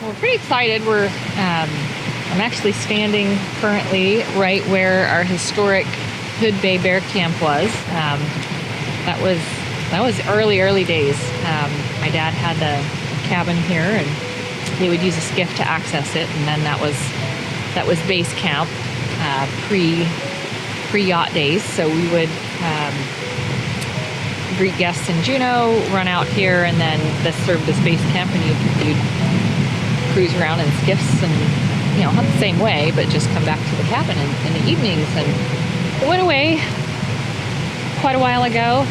We're pretty excited. I'm actually standing currently right where our historic Hidden Bay Bear Camp was. That was early days. My dad had a cabin here, and they would use a skiff to access it, and then that was base camp pre yacht days. So we would greet guests in Juneau, run out here, and then this served as base camp, and you'd cruise around in skiffs and, not the same way, but just come back to the cabin in the evenings. And it went away quite a while ago.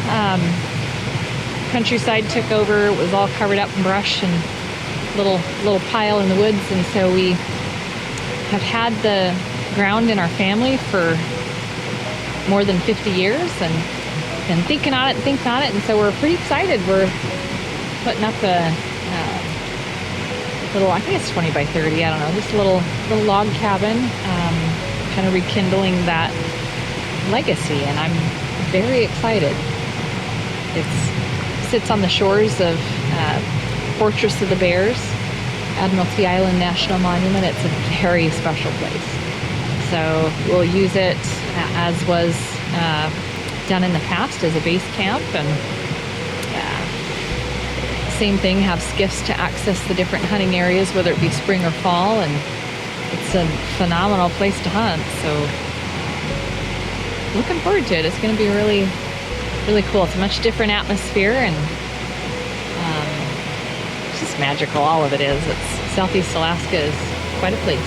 Countryside took over. It was all covered up in brush and little pile in the woods, and so we have had the ground in our family for more than 50 years, and thinking on it, and so we're pretty excited. We're putting up a little, I think it's 20 by 30, I don't know, just a little log cabin, kind of rekindling that legacy, and I'm very excited. It sits on the shores of Fortress of the Bears, Admiralty Island National Monument. It's a very special place. So we'll use it as was done in the past as a base camp, and same thing, have skiffs to access the different hunting areas, whether it be spring or fall, and it's a phenomenal place to hunt. So looking forward to it. It's going to be really, really cool. It's a much different atmosphere, and it's just magical. All of it is. Southeast Alaska is quite a place.